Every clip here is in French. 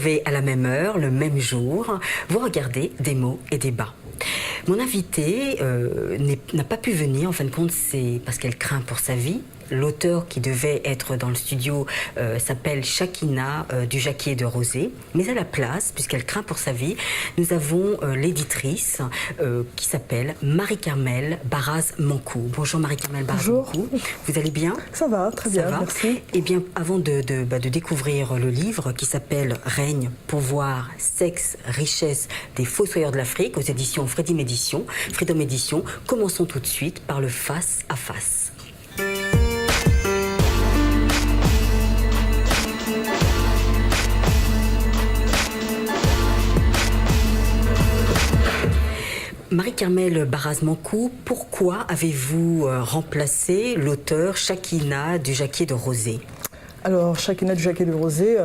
retrouvez à la même heure, le même jour. Vous regardez Des mots et des bas. Mon invitée n'a pas pu venir, en fin de compte, c'est parce qu'elle craint pour sa vie. L'auteur qui devait être dans le studio s'appelle Chakina du Jacquier de Rosé. Mais à la place, puisqu'elle craint pour sa vie, nous avons l'éditrice qui s'appelle Marie-Carmel Baraz-Mancou. Bonjour Marie-Carmel Baraz-Mancou. Vous allez bien? Ça va, très bien, merci. Eh bien, avant de découvrir le livre qui s'appelle Règne, pouvoir, sexe, richesse des fossoyeurs de l'Afrique aux éditions Freedom Édition, commençons tout de suite par le face à face. Marie-Carmel Baraz-Mancou, pourquoi avez-vous remplacé l'auteur Chakina du Jacquier de Rosé? Alors, Chakina du Jacquier de Rosé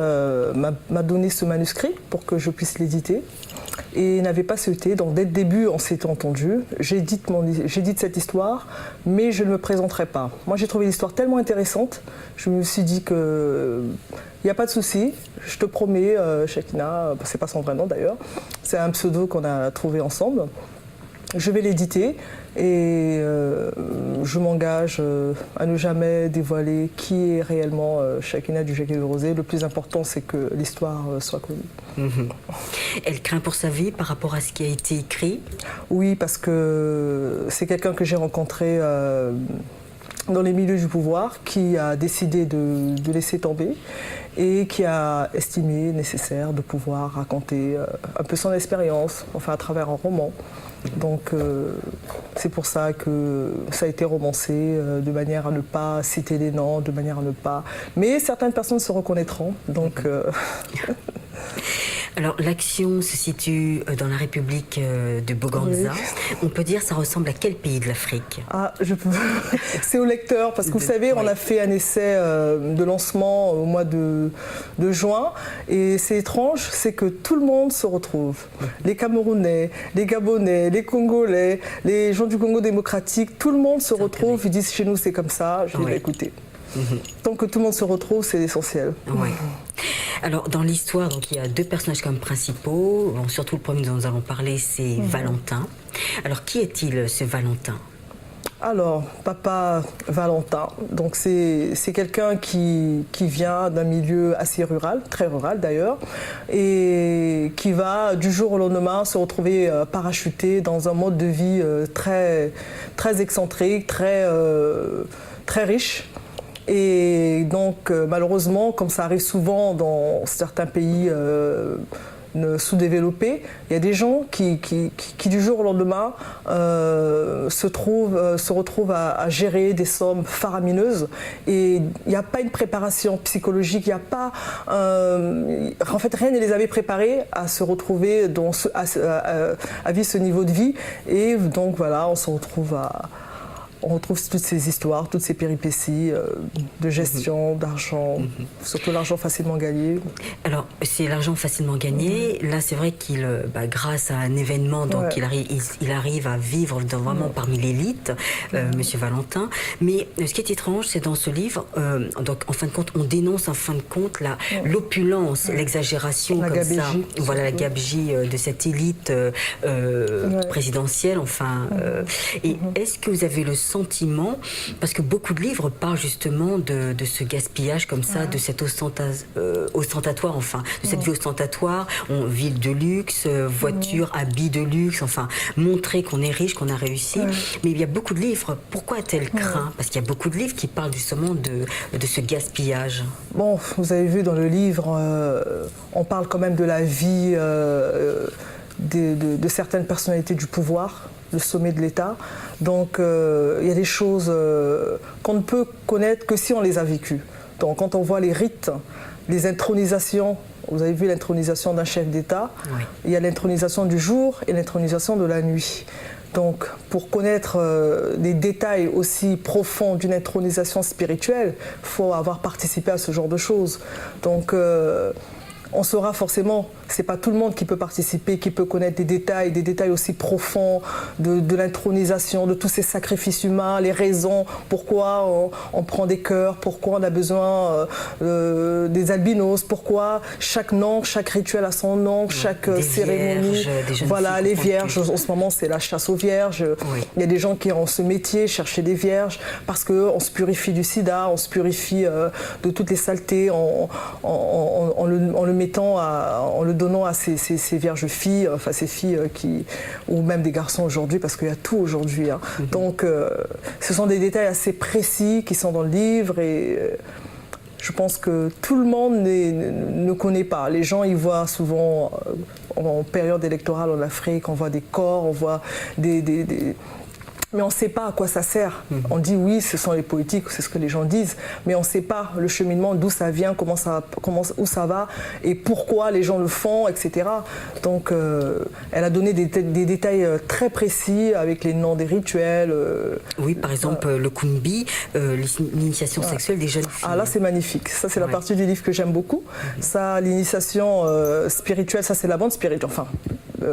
m'a donné ce manuscrit pour que je puisse l'éditer et n'avait pas souhaité. Donc, dès le début, on s'était entendu. J'édite cette histoire, mais je ne me présenterai pas. Moi, j'ai trouvé l'histoire tellement intéressante, je me suis dit que il n'y a pas de souci, je te promets, Chakina, c'est pas son vrai nom d'ailleurs, c'est un pseudo qu'on a trouvé ensemble. Je vais l'éditer et je m'engage à ne jamais dévoiler qui est réellement Chakina du Jacquier de Rosé. Le plus important, c'est que l'histoire soit connue. Mmh. Elle craint pour sa vie par rapport à ce qui a été écrit? Oui, parce que c'est quelqu'un que j'ai rencontré dans les milieux du pouvoir, qui a décidé de laisser tomber et qui a estimé nécessaire de pouvoir raconter un peu son expérience, enfin à travers un roman. Donc c'est pour ça que ça a été romancé de manière à ne pas citer les noms, de manière à ne pas... Mais certaines personnes se reconnaîtront, donc... Alors l'action se situe dans la République de Boganza. Oui. On peut dire que ça ressemble à quel pays de l'Afrique? Ah, c'est au lecteur, parce que vous savez, on a fait un essai de lancement au mois de juin, et c'est étrange, c'est que tout le monde se retrouve. Les Camerounais, les Gabonais, les Congolais, les gens du Congo démocratique, tout le monde se retrouve, ils disent chez nous c'est comme ça, je vais écouter. Tant que tout le monde se retrouve, c'est l'essentiel. Oui. Alors, dans l'histoire, il y a deux personnages comme principaux. Bon, surtout le premier dont nous allons parler, c'est Valentin. Alors, qui est-il, ce Valentin? Alors, papa Valentin, donc c'est quelqu'un qui vient d'un milieu assez rural, très rural d'ailleurs, et qui va du jour au lendemain se retrouver parachuté dans un mode de vie très excentrique, très riche. Et donc, malheureusement, comme ça arrive souvent dans certains pays sous-développés, il y a des gens qui du jour au lendemain, se retrouvent à gérer des sommes faramineuses. Et il n'y a pas une préparation psychologique, il n'y a pas... en fait, rien ne les avait préparés à se retrouver à vivre ce niveau de vie. Et donc, voilà, on retrouve toutes ces histoires, toutes ces péripéties de gestion, d'argent, surtout l'argent facilement gagné. Alors, c'est l'argent facilement gagné. Là, c'est vrai qu'il, grâce à un événement, donc il arrive à vivre vraiment parmi l'élite, Monsieur Valentin. Mais ce qui est étrange, c'est dans ce livre, donc en fin de compte, on dénonce en fin de compte l'opulence, l'exagération comme gabegie, ça. Voilà, la gabegie de cette élite présidentielle, enfin. Et est-ce que vous avez le sentiment, parce que beaucoup de livres parlent justement de ce gaspillage comme ça, de cet ostentatoire, enfin, de cette vie ostentatoire, ville de luxe, voiture, habits de luxe, enfin, montrer qu'on est riche, qu'on a réussi. Mais il y a beaucoup de livres. Pourquoi a-t-elle craint? Parce qu'il y a beaucoup de livres qui parlent justement de ce gaspillage. Bon, vous avez vu dans le livre, on parle quand même de la vie de certaines personnalités du pouvoir, le sommet de l'État. Donc, il y a des choses qu'on ne peut connaître que si on les a vécues. Donc, quand on voit les rites, les intronisations, vous avez vu l'intronisation d'un chef d'État, il y a l'intronisation du jour et l'intronisation de la nuit. Donc, pour connaître des détails aussi profonds d'une intronisation spirituelle, il faut avoir participé à ce genre de choses. Donc, on saura forcément c'est pas tout le monde qui peut participer, qui peut connaître des détails aussi profonds de l'intronisation, de tous ces sacrifices humains, les raisons, pourquoi on prend des cœurs, pourquoi on a besoin des albinos, pourquoi chaque nom, chaque rituel a son nom, chaque cérémonie. Voilà, les vierges, en ce moment c'est la chasse aux vierges. Oui. Il y a des gens qui ont ce métier, chercher des vierges, parce qu'on se purifie du sida, on se purifie de toutes les saletés en le mettant, en le donnant à ces vierges filles, enfin ces filles ou même des garçons aujourd'hui, parce qu'il y a tout aujourd'hui. Hein. Donc ce sont des détails assez précis qui sont dans le livre et je pense que tout le monde ne connaît pas. Les gens, ils voient souvent en période électorale en Afrique, on voit des corps, on voit mais on ne sait pas à quoi ça sert. On dit oui, ce sont les politiques, c'est ce que les gens disent, mais on ne sait pas le cheminement, d'où ça vient, où ça va, et pourquoi les gens le font, etc. Donc, elle a donné des détails très précis avec les noms des rituels. Oui, par exemple, le kumbi, l'initiation sexuelle des jeunes filles. Ah là, c'est magnifique. Ça, c'est la partie du livre que j'aime beaucoup. Ça, l'initiation spirituelle, ça, c'est la bonne spiritualité. Enfin,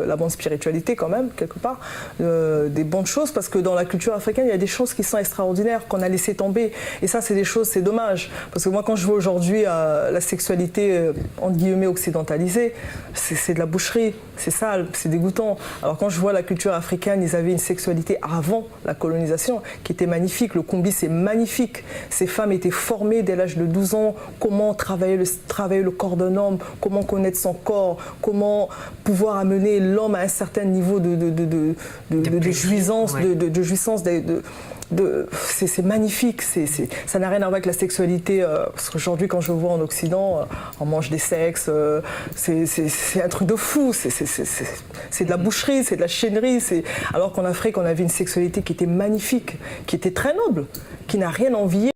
la bonne spiritualité quand même, quelque part, des bonnes choses, parce que dans la culture africaine, il y a des choses qui sont extraordinaires, qu'on a laissé tomber. Et ça, c'est des choses, c'est dommage. Parce que moi, quand je vois aujourd'hui la sexualité, entre guillemets, occidentalisée, c'est de la boucherie, c'est sale, c'est dégoûtant. Alors quand je vois la culture africaine, ils avaient une sexualité avant la colonisation qui était magnifique. Le kumbi, c'est magnifique. Ces femmes étaient formées dès l'âge de 12 ans, comment travailler le corps d'un homme, comment connaître son corps, comment pouvoir amener l'homme à un certain niveau de jouissance, c'est magnifique, ça n'a rien à voir avec la sexualité, parce qu'aujourd'hui quand je vois en Occident, on mange des sexes, c'est un truc de fou, c'est de la boucherie, c'est de la chiennerie, alors qu'en Afrique on avait une sexualité qui était magnifique, qui était très noble, qui n'a rien envié.